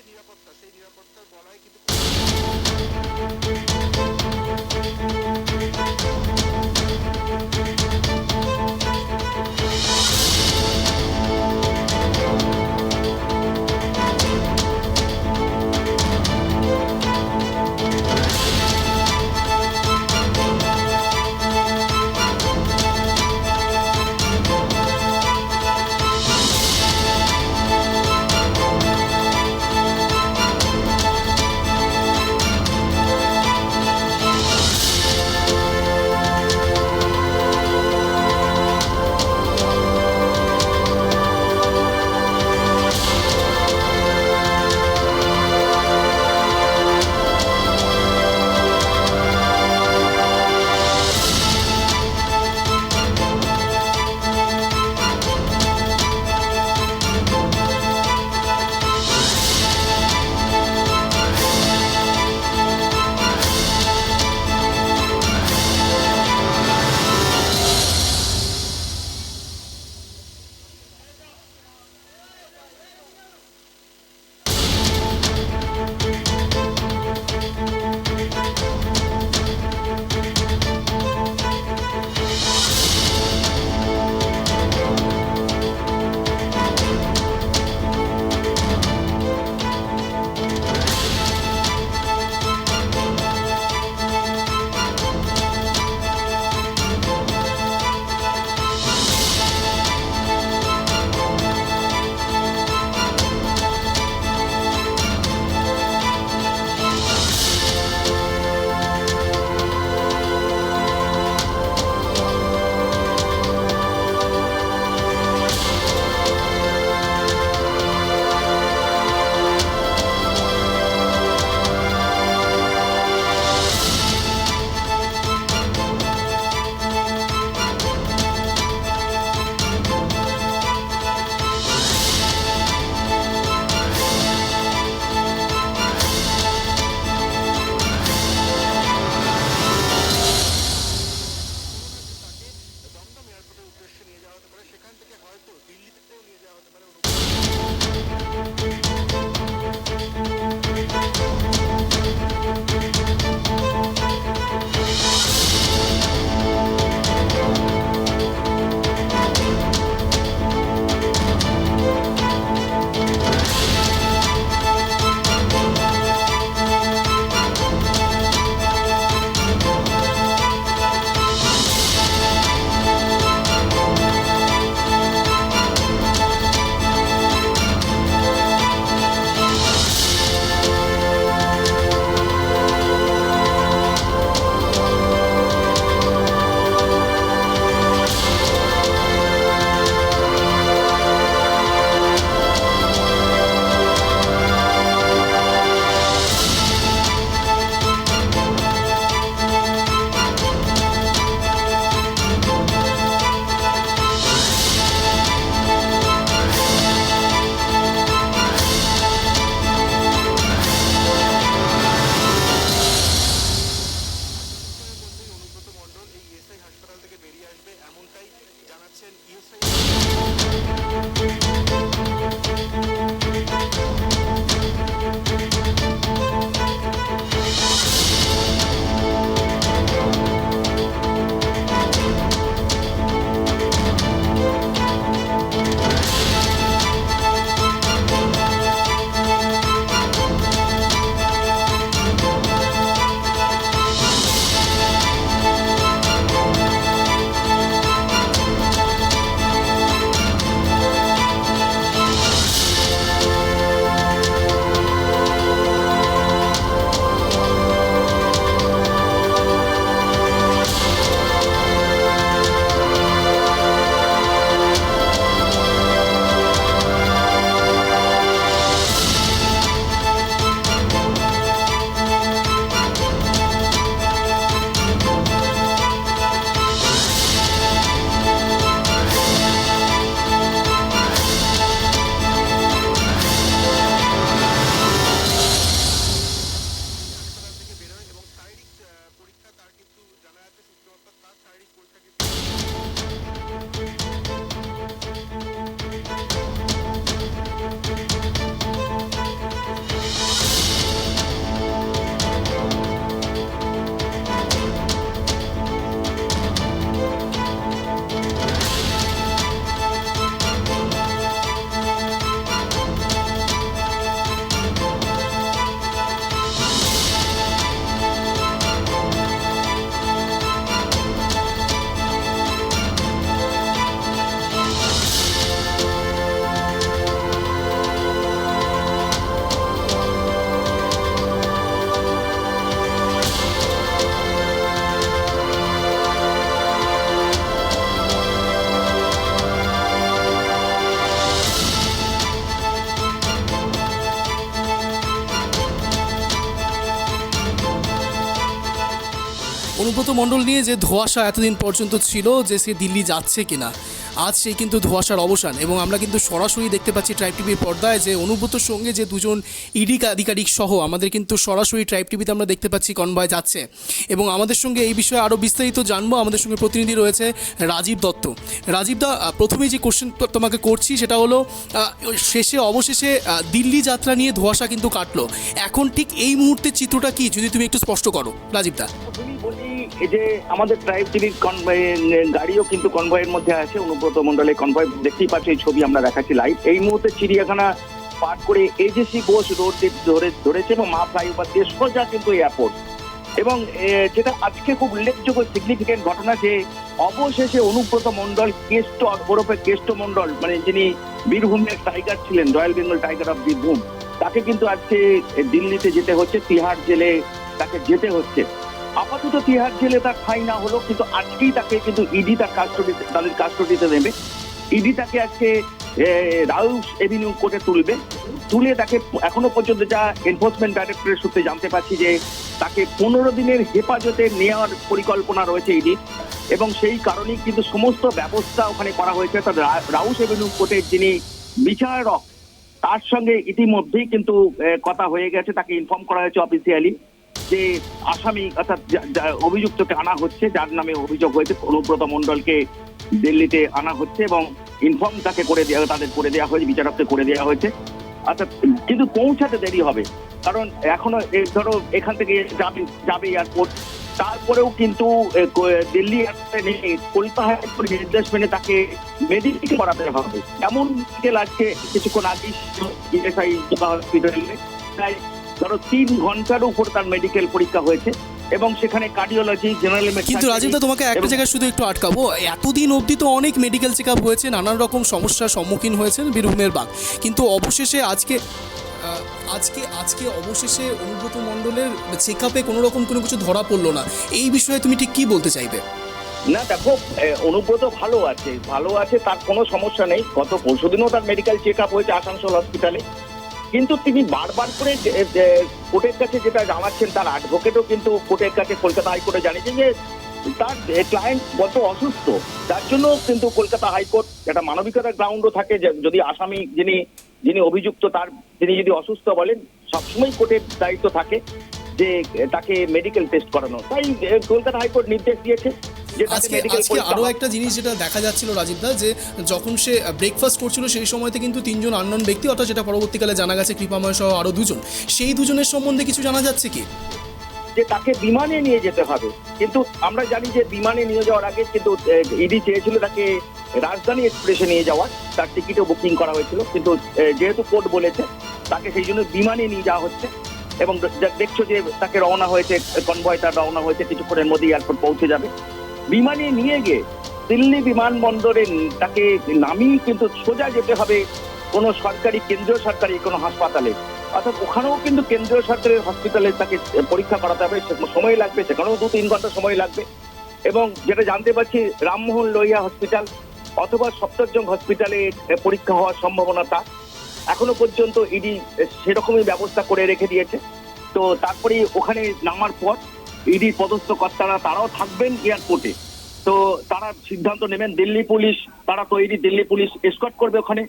নিরাপত্তা, সেই নিরাপত্তার বলয় কিন্তু অনুব্রত মণ্ডল নিয়ে যে ধোঁয়াশা এতদিন পর্যন্ত ছিল যে সে দিল্লি যাচ্ছে কিনা, আজ সেই কিন্তু ধোঁয়াশার অবসান। এবং আমরা কিন্তু সরাসরি দেখতে পাচ্ছি ট্রাইব টিভির পর্দায় যে অনুব্রতর সঙ্গে যে দুজন ইডি আধিকারিক সহ আমাদের কিন্তু সরাসরি ট্রাইব টিভিতে আমরা দেখতে পাচ্ছি কনভয় যাচ্ছে। এবং আমাদের সঙ্গে এই বিষয়ে আরও বিস্তারিত জানবো। আমাদের সঙ্গে প্রতিনিধি রয়েছে রাজীব দত্ত। রাজীবদা, প্রথমেই যে কোশ্চেন তোমাকে করছি সেটা হলো অবশেষে দিল্লি যাত্রা নিয়ে ধোঁয়াশা কিন্তু কাটলো। এখন ঠিক এই মুহূর্তের চিত্রটা কি, যদি তুমি একটু স্পষ্ট করো রাজীবদা। বলি যে আমাদের ট্রাইব টিভির গাড়িও কিন্তু কনভয়ের মধ্যে আছে। অনুব্রত মণ্ডলের কনভয় দেখতেই পাচ্ছি, এই ছবি আমরা দেখাচ্ছি লাইভ। এই মুহূর্তে চিড়িয়াখানা পার করে এজেসি ঘোষ রোড ধরেছে এবং মা ফ্লাইওভার দিয়ে সোজা কিন্তু এয়ারপোর্ট। এবং যেটা আজকে খুব উল্লেখযোগ্য সিগনিফিকেন্ট ঘটনা যে অবশেষে অনুব্রত মণ্ডল কেষ্ট ওরফে কেষ্ট মণ্ডল, মানে যিনি বীরভূমের টাইগার ছিলেন, royal Bengal tiger of Birbhum, তাকে কিন্তু আজকে দিল্লিতে যেতে হচ্ছে, তিহার জেলে তাকে যেতে হচ্ছে। আপাতত তিহার জেলে তার ঠাঁই না হলো, কিন্তু আজকেই তাকে কিন্তু ইডি তাদের কাস্টডিতে নেবে। ইডি তাকে আজকে রাউস এভিনিউ কোর্টে তুলে তাকে এখনো পর্যন্ত যা এনফোর্সমেন্ট ডাইরেক্টরের সূত্রে জানতে পারছি যে তাকে 15 দিনের হেফাজতে নেওয়ার পরিকল্পনা রয়েছে ইডি। এবং সেই কারণেই কিন্তু সমস্ত ব্যবস্থা ওখানে করা হয়েছে। রাউস এভিনিউ কোর্টের যিনি বিচারক, তার সঙ্গে ইতিমধ্যেই কিন্তু কথা হয়ে গেছে। তাকে ইনফর্ম করা হয়েছে অফিসিয়ালি যে আসামি অর্থাৎ অভিযুক্তকে আনা হচ্ছে, যার নামে অভিযোগ হয়েছে অনুব্রত মণ্ডলকে দিল্লিতে আনা হচ্ছে। এবং ইনফর্ম তাকে তাদের করে দেওয়া হয়েছে, বিচারককে করে দেওয়া হয়েছে। অর্থাৎ কিন্তু পৌঁছাতে দেরি হবে, কারণ এখনো ধরো এখান থেকে যাবে এয়ারপোর্ট, তারপরেও কিন্তু দিল্লি এয়ারপোর্টে নিয়ে কলকাতা হাইকোর্টের নির্দেশ মেনে তাকে মেডিকেল করাতে হবে। এমন মেডিকেল আজকে কিছুক্ষণ আগেই হসপিটালে প্রায় ধরো 3 ঘন্টার উপর তার মেডিকেল পরীক্ষা হয়েছে এবং সেখানে কার্ডিওলজি, জেনারেল মেডিসিন। কিন্তু রাজীবদা, তোমাকে একটা জায়গায় শুধু একটু আটকাবো। এতদিন অবধি তো অনেক মেডিকেল চেক আপ হয়েছে, নানান রকম সমস্যার সম্মুখীন হয়েছেন বীরভূমের বাঘ, কিন্তু অবশেষে আজকে অবশেষে অনুব্রত মণ্ডলের চেক আপে কোনো রকম কোনো কিছু ধরা পড়লো না। এই বিষয়ে তুমি ঠিক কি বলতে চাইবে? না দেখো, অনুব্রত ভালো আছে, তার কোনো সমস্যা নেই। গত পরশুদিনও তার মেডিকেল চেক আপ হয়েছে আসানসোল হসপিটালে। কিন্তু তিনি বারবার করে কোর্টের কাছে যেটা জানাচ্ছেন, তার অ্যাডভোকেটও কিন্তু কোর্টের কাছে কলকাতা হাইকোর্টে জানিয়েছেন যে তার ক্লায়েন্ট বড় অসুস্থ, যার জন্য কিন্তু কলকাতা হাইকোর্ট একটা মানবিকতার গ্রাউন্ডও থাকে যে যদি আসামি যিনি অভিযুক্ত তিনি যদি অসুস্থ বলেন, সবসময় কোর্টের দায়িত্ব থাকে যে তাকে মেডিকেল টেস্ট করানো। তাই কলকাতা হাইকোর্ট নির্দেশ দিয়েছে। আজকে আরও একটা জিনিস যেটা দেখা যাচ্ছিল রাজীবদা, যে যখন সে ব্রেকফাস্ট করছিল সেই সময়তে কিন্তু 3 জন আননোন ব্যক্তি, অর্থাৎ যেটা পরবর্তীকালে জানা গেছে কৃপাময় সহ আরও 2 জন, সেই 2 জনের সম্বন্ধে কিছু জানা যাচ্ছে কি? যে তাকে বিমানে নিয়ে যেতে হবে, কিন্তু আমরা জানি যে বিমানে নিয়ে যাওয়ার আগে কিন্তু ইডি চেয়েছিল তাকে রাজধানী এক্সপ্রেসে নিয়ে যাওয়ার, তার টিকিটও বুকিং করা হয়েছিল, কিন্তু যেহেতু কোর্ট বলেছে তাকে সেই জন্য বিমানে নিয়ে যাওয়া হচ্ছে। এবং দেখছো যে তাকে রওনা হয়েছে, কনভয় তার রওনা হয়েছে, কিছুক্ষণের মধ্যে এয়ারপোর্ট পৌঁছে যাবে। বিমানে নিয়ে গিয়ে দিল্লি বিমানবন্দরে তাকে নামিয়ে কিন্তু সোজা যেতে হবে কোনো কেন্দ্রীয় সরকারি কোনো হাসপাতালে। অর্থাৎ ওখানেও কিন্তু কেন্দ্রীয় সরকারের হসপিটালে তাকে পরীক্ষা করাতে হবে, সময় লাগবে, সেখানেও 2-3 ঘন্টা সময় লাগবে। এবং যেটা জানতে পারছি, রামমোহন লোহিয়া হসপিটাল অথবা সফদরজং হসপিটালে পরীক্ষা হওয়ার সম্ভাবনা তার এখনো পর্যন্ত ইডি সেরকমই ব্যবস্থা করে রেখে দিয়েছে। তো তারপরে ওখানে নামার পর ইডি পদস্থ কর্তারা তারাও থাকবেন এয়ারপোর্টে। তো তারা সিদ্ধান্ত নেবেন। দিল্লি পুলিশ তারা তৈরি, দিল্লি পুলিশ এসকর্ট করবে ওখানে।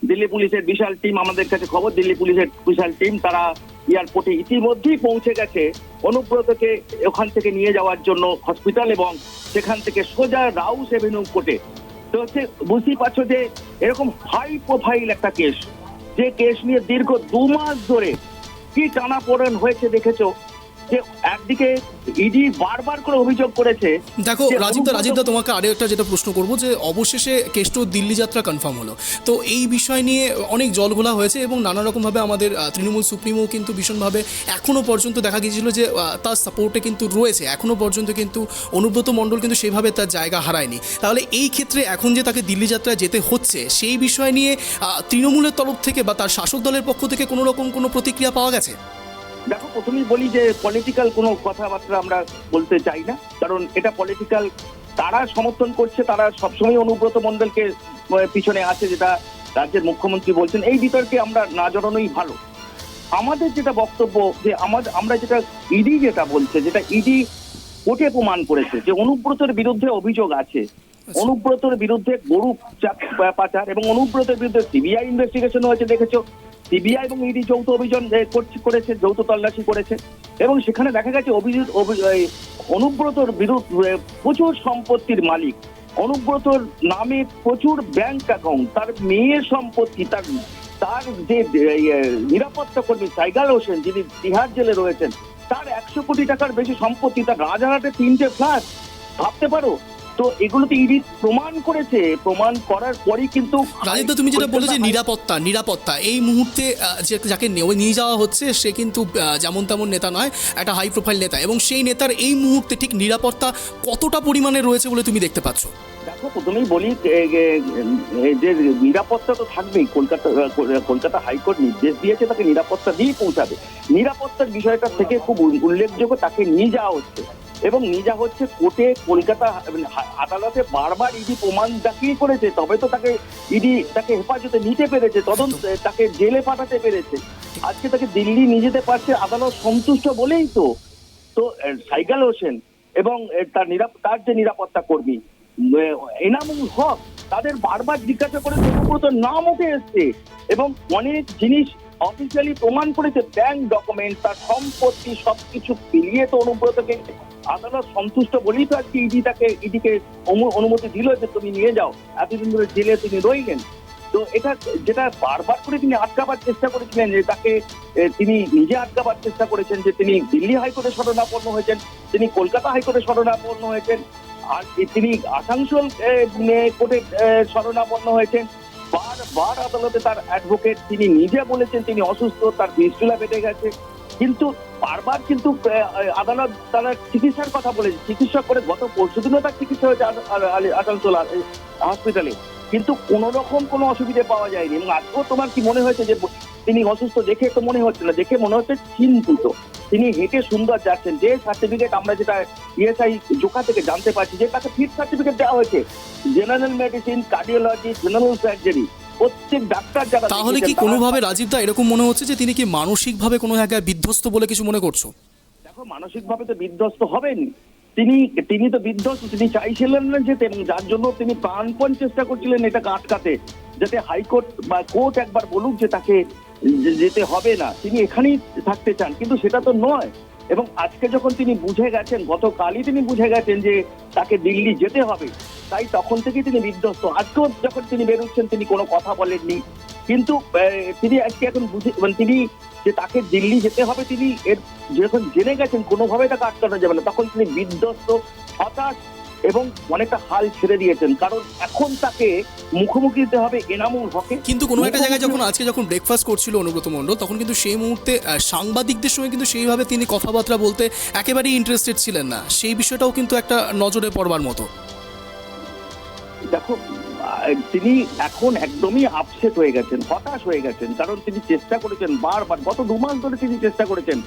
দিল্লি পুলিশের বিশাল টিম, আমাদের কাছে খবর, দিল্লি পুলিশের বিশাল টিম তারা এয়ারপোর্টে ইতিমধ্যেই পৌঁছে গেছে অনুব্রতকে ওখান থেকে নিয়ে যাওয়ার জন্য হসপিটাল, এবং সেখান থেকে সোজা রাউস এভিনিউ কোর্টে। তো হচ্ছে বুঝতেই পারছো যে এরকম হাই প্রোফাইল একটা কেস, যে কেস নিয়ে দীর্ঘ 2 মাস ধরে কি টানাপোড়েন হয়েছে দেখেছো। যে একদিকে ইডি বারবার করে অভিযোগ করেছে। দেখো রাজীবদা, তোমাকে আরও একটা যেটা প্রশ্ন করবো, যে অবশেষে কেষ্ট দিল্লি যাত্রা কনফার্ম হলো, তো এই বিষয় নিয়ে অনেক জলঘোলা হয়েছে এবং নানা রকমভাবে আমাদের তৃণমূল সুপ্রিমো কিন্তু ভীষণভাবে এখনও পর্যন্ত দেখা গিয়েছিল যে তার সাপোর্টে কিন্তু রয়েছে, এখনও পর্যন্ত কিন্তু অনুব্রত মণ্ডল কিন্তু সেভাবে তার জায়গা হারায়নি। তাহলে এই ক্ষেত্রে এখন যে তাকে দিল্লি যাত্রায় যেতে হচ্ছে, সেই বিষয় নিয়ে তৃণমূলের তরফ থেকে বা তার শাসক দলের পক্ষ থেকে কোনো রকম কোনো প্রতিক্রিয়া পাওয়া গেছে? দেখো, প্রথমেই বলি যে পলিটিক্যাল কোনো কথাবার্তা আমরা বলতে চাই না, কারণ এটা পলিটিক্যাল। তারা সমর্থন করছে, তারা সবসময় অনুব্রত মণ্ডলকে পিছনে আছে, যেটা রাজ্যের মুখ্যমন্ত্রী বলছেন। এই বিতর্কে আমরা না জড়ানোই ভালো। আমাদের যেটা বক্তব্য, যে আমরা যেটা ইডি যেটা বলছে, যেটা ইডি কোর্টে প্রমাণ করেছে যে অনুব্রতের বিরুদ্ধে অভিযোগ আছে, অনুব্রতের বিরুদ্ধে গরু পাচার, এবং অনুব্রতের বিরুদ্ধে সিবিআই ইনভেস্টিগেশন হয়েছে, দেখেছো সিবিআই এবং ইডি যৌথ অভিযান করেছে, যৌথ তল্লাশি করেছে, এবং সেখানে দেখা গেছে অনুব্রতর বিরুদ্ধে প্রচুর সম্পত্তির মালিক, অনুব্রতর নামে প্রচুর ব্যাংক অ্যাকাউন্ট, তার মেয়ের সম্পত্তি, তার যে নিরাপত্তা কর্মী সাইগাল হোসেন যিনি তিহার জেলে রয়েছেন, তার 100 কোটি টাকার বেশি সম্পত্তি, তার রাজারহাটে 3টে ফ্ল্যাট, ভাবতে পারো। তো এগুলো তো ইডি প্রমাণ করেছে, প্রমাণ করার পরই কিন্তু রাজীবদা তুমি যেটা বলেছো নিরাপত্তা এই মুহূর্তে যাকে নিয়ে যাওয়া হচ্ছে সে কিন্তু যেমন তেমন নেতা নয়, একটা হাই প্রোফাইল নেতা, এবং সেই নেতার এই মুহূর্তে ঠিক নিরাপত্তা কতটা পরিমাণে রয়েছে বলে তুমি দেখতে পাচ্ছ? দেখো, প্রথমেই বলি যে নিরাপত্তা তো থাকবেই। কলকাতা হাইকোর্ট নির্দেশ দিয়েছে তাকে নিরাপত্তা দিয়ে পৌঁছাবে। নিরাপত্তার বিষয়টা থেকে খুব উল্লেখযোগ্য, তাকে নিয়ে যাওয়া হচ্ছে এবং নিয়ে যাওয়া হচ্ছে কোর্টে, কলকাতা আদালতে বারবার ইডি প্রমাণ দেখিয়ে করেছে, তবে তো তাকে হেফাজতে নিতে পেরেছে, তাকে জেলে পাঠাতে পেরেছে। আজকে তাকে দিল্লি নিয়ে যেতে পারছে আদালত সন্তুষ্ট বলেই তো সাইগাল হোসেন এবং তার যে নিরাপত্তা কর্মী এনামুল হক, তাদের বারবার জিজ্ঞাসা করে অনুব্রতর নাম উঠে এসছে এবং অনেক জিনিস অফিসিয়ালি প্রমাণ করেছে, ব্যাংক ডকুমেন্ট, তার সম্পত্তি সবকিছু মিলিয়ে তো অনুব্রতকে আদালত সন্তুষ্ট বলেই তো আজকে ইডিকে অনুমতি দিল যে তুমি নিয়ে যাও, এতদিন ধরে জেলে তিনি রইলেন। তো এটা যেটা বারবার করে তিনি আটকাবার চেষ্টা করেছিলেন, যে তিনি নিজে আটকাবার চেষ্টা করেছেন, যে তিনি দিল্লি হাইকোর্টে শরণাপন্ন হয়েছেন, তিনি কলকাতা হাইকোর্টে শরণাপন্ন হয়েছেন, আর তিনি আসানসোল কোর্টে শরণাপন্ন হয়েছেন। বারবার আদালতে তার অ্যাডভোকেট তিনি নিজে বলেছেন তিনি অসুস্থ, তার ফিস্টুলা বেড়ে গেছে, কিন্তু বারবার কিন্তু আদালত তারা চিকিৎসার কথা বলেছে, চিকিৎসা করে গত পরশুদিনও তার চিকিৎসা হয়েছে আসানসোল হসপিটালে, কিন্তু কোন রকম কোনো অসুবিধা পাওয়া যায়নি। এবং আজকেও তোমার কি মনে হয়েছে যে তিনি অসুস্থ? দেখে তো মনে হচ্ছে না, দেখে মনে হচ্ছে চিন্তিত। তিনি হেঁটে সুন্দর যাচ্ছেন। যে সার্টিফিকেট আমরা যেটা ইএসআই জোকা থেকে জানতে পারছি যে তাকে ফিট সার্টিফিকেট দেওয়া হয়েছে, general medicine, cardiology, general surgery, প্রত্যেক ডাক্তার যারা। তাহলে কি কোনোভাবে রাজীবদা এরকম মনে হচ্ছে যে তিনি কি মানসিকভাবে কোনো জায়গায় বিধ্বস্ত বলে কিছু মনে করছো? দেখো, মানসিকভাবে তো বিধ্বস্ত হবেন, তিনি তো বিধ্বস্ত, তিনি চাইছিলেন না যেতে, এবং যার জন্য তিনি প্রাণপণ চেষ্টা করছিলেন এটাকে আটকাতে, যাতে হাইকোর্ট বা কোর্ট একবার বলুক যে তাকে যেতে হবে না, তিনি এখানেই থাকতে চান, কিন্তু সেটা তো নয়। এবং আজকে যখন তিনি বুঝে গেছেন, গতকালই তিনি বুঝে গেছেন যে তাকে দিল্লি যেতে হবে, তাই তখন থেকেই তিনি বিধ্বস্ত। আজকেও যখন তিনি বেরোচ্ছেন তিনি কোনো কথা বলেননি, কিন্তু তিনি আজকে এখন তিনি যে তাকে দিল্লি যেতে হবে, তিনি যখন জেনে গেছেন কোনোভাবে তাকে আটকানো যাবে না, তখন তিনি বিধ্বস্ত, হতাশ এবং অনেকটা হাল ছেড়ে দিয়েছেন, কারণ এখন তাকে মুখোমুখি দিতে হবে এনামুল হকে। কিন্তু কোনো একটা জায়গায় যখন ব্রেকফাস্ট করছিল অনুব্রত মণ্ডল, তখন কিন্তু সেই মুহূর্তে সাংবাদিকদের সঙ্গে কিন্তু সেইভাবে তিনি কথাবার্তা বলতে একেবারেই ইন্টারেস্টেড ছিলেন না, সেই বিষয়টাও কিন্তু একটা নজরে পড়বার মতো। দেখো, তিনি এখন একদমই আপসেট হয়ে গেছেন, হতাশ হয়ে গেছেন, কারণ তিনি চেষ্টা করেছেন বারবার, গত 2 মাস ধরে তিনি চেষ্টা করেছেন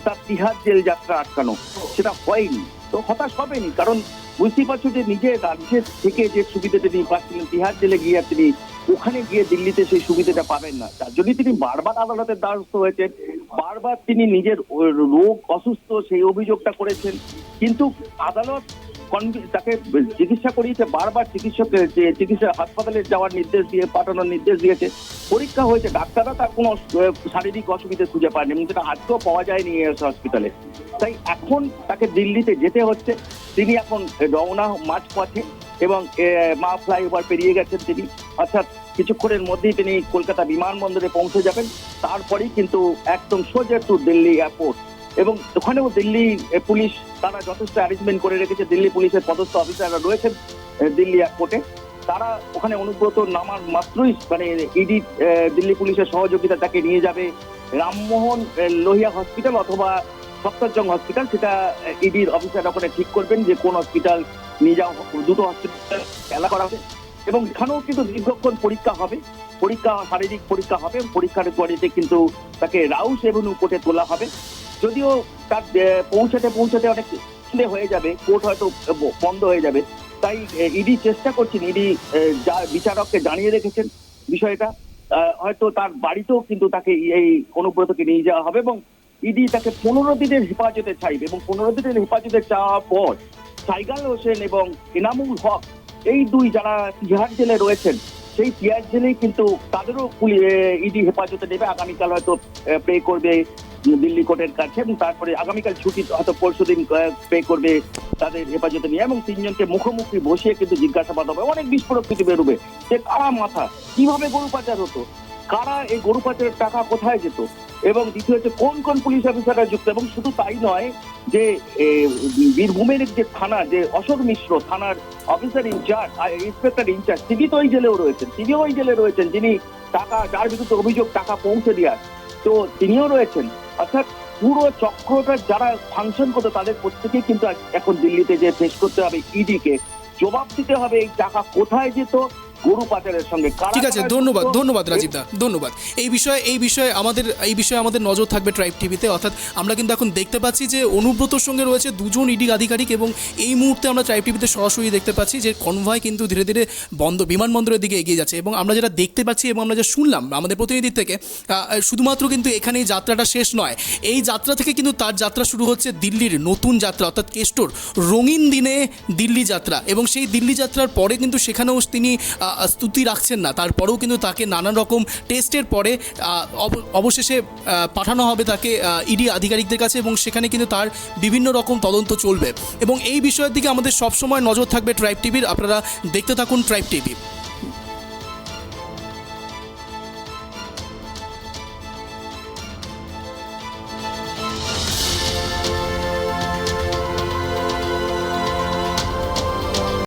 তার তিহার জেল যাত্রা আটকানো, সেটা হয়নি। তো হতাশ হবেনি, কারণ বুঝতেই পারছো যে নিজের রাজ্যের থেকে যে সুবিধাটা তিনি পাচ্ছিলেন, তিহার জেলে গিয়ে তিনি ওখানে গিয়ে দিল্লিতে সেই সুবিধাটা পাবেন না, তার জন্যই তিনি বারবার আদালতের দ্বারস্থ হয়েছেন, বারবার তিনি নিজের রোগ অসুস্থ সেই অভিযোগটা করেছেন, কিন্তু আদালত তাকে চিকিৎসা করিয়েছে, বারবার চিকিৎসা হাসপাতালে যাওয়ার নির্দেশ দিয়ে পাঠানোর নির্দেশ দিয়েছে, পরীক্ষা হয়েছে, ডাক্তাররা তার কোনো শারীরিক অসুবিধা খুঁজে পায়নি, এবং যেটা আজকেও পাওয়া যায়নি হসপিটালে। তাই এখন তাকে দিল্লিতে যেতে হচ্ছে, তিনি এখন রওনা মাঝপথে, এবং মা ফ্লাইওভার পেরিয়ে গেছেন তিনি, অর্থাৎ কিছুক্ষণের মধ্যেই তিনি কলকাতা বিমানবন্দরে পৌঁছে যাবেন, তারপরেই কিন্তু একদম সোজা টু দিল্লি এয়ারপোর্ট। এবং ওখানেও দিল্লি পুলিশ তারা যথেষ্ট অ্যারেঞ্জমেন্ট করে রেখেছে, দিল্লি পুলিশের পদস্থ অফিসাররা রয়েছেন দিল্লি এয়ারপোর্টে, তারা ওখানে অনুব্রত নামার মাত্রই ইডি দিল্লি পুলিশের সহযোগিতা তাকে নিয়ে যাবে রামমোহন লোহিয়া হসপিটাল অথবা সফদরজং হসপিটাল, সেটা ইডির অফিসাররা ওখানে ঠিক করবেন যে কোন হসপিটাল নিয়ে যাওয়া, দুটো হসপিটাল খেলা করা হবে, এবং এখানেও কিন্তু দীর্ঘক্ষণ শারীরিক পরীক্ষা হবে, পরীক্ষার পরেতে কিন্তু তাকে রাউস এভিনিউ কোর্টে তোলা হবে। যদিও তার পৌঁছাতে অনেক সন্দেহ হয়ে যাবে, কোর্ট হয়তো বন্ধ হয়ে যাবে, তাই ইডি চেষ্টা করছেন, ইডি বিচারককে জানিয়ে রেখেছেন বিষয়টা, হয়তো তার বাড়িতেও কিন্তু তাকে এই অনুব্রতকে নিয়ে যাওয়া হবে, এবং ইডি তাকে 15 দিনের হেফাজতে চাইবে এবং 15 দিনের হেফাজতে চাওয়ার পর সাইগাল হোসেন এবং এনামুল হক এই দুই যারা তিহার জেলে রয়েছেন সেই তিহার জেলেই কিন্তু তাদেরও ইডি হেফাজতে নেবে। আগামীকাল হয়তো পে করবে দিল্লি কোর্টের কাছে এবং তারপরে আগামীকাল ছুটি হয়তো পরশুদিন পে করবে তাদের হেফাজতে নিয়ে এবং তিনজনকে মুখোমুখি বসিয়ে কিন্তু জিজ্ঞাসাবাদ হবে। অনেক বিস্ফোরক কিছু বেরোবে যে কারা মাথা, কিভাবে গরু পাচার হতো, কারা এই গরু পাচারের টাকা কোথায় যেত, এবং দ্বিতীয় হচ্ছে কোন কোন পুলিশ অফিসাররা যুক্ত। এবং শুধু তাই নয় যে বীরভূমের যে থানা, যে অশোক মিশ্র থানার অফিসার ইনচার্জ, ইন্সপেক্টর ইনচার্জ, তিনি তো ওই জেলেও রয়েছেন, তিনিও ওই জেলে রয়েছেন, যিনি টাকা, যার বিরুদ্ধে অভিযোগ টাকা পৌঁছে দেওয়ার, তো তিনিও রয়েছেন। অর্থাৎ পুরো চক্রটা যারা ফাংশন করতো তাদের প্রত্যেকেই কিন্তু এখন দিল্লিতে যে পেশ করতে হবে ইডিকে, জবাব দিতে হবে এই টাকা কোথায় যেত, গরু পাচারের সঙ্গে। ঠিক আছে, ধন্যবাদ রাজীব দা, ধন্যবাদ। এই বিষয়ে আমাদের নজর থাকবে ট্রাইব টিভিতে। অর্থাৎ আমরা কিন্তু এখন দেখতে পাচ্ছি যে অনুব্রতর সঙ্গে রয়েছে দুজন ইডি আধিকারিক এবং এই মুহূর্তে আমরা ট্রাইব টিভিতে সরাসরি দেখতে পাচ্ছি যে কনভয় কিন্তু ধীরে ধীরে বিমানবন্দরের দিকে এগিয়ে যাচ্ছে। এবং আমরা যেটা দেখতে পাচ্ছি এবং আমরা যা শুনলাম আমাদের প্রতিনিধির থেকে, শুধুমাত্র কিন্তু এখানে এই যাত্রাটা শেষ নয়, এই যাত্রা থেকে কিন্তু তার যাত্রা শুরু হচ্ছে দিল্লির নতুন যাত্রা, অর্থাৎ কেষ্টর রঙিন দিনে দিল্লি যাত্রা। এবং সেই দিল্লি যাত্রার পরে কিন্তু সেখানেও তিনি স্তুতি রাখছেন না, তারপরেও কিন্তু তাকে নানান রকম টেস্টের পরে অবশেষে পাঠানো হবে তাকে ইডি আধিকারিকদের কাছে এবং সেখানে কিন্তু তার বিভিন্ন রকম তদন্ত চলবে। এবং এই বিষয়ের দিকে আমাদের সবসময় নজর থাকবে ট্রাইব টিভির। আপনারা দেখতে থাকুন ট্রাইব টিভি।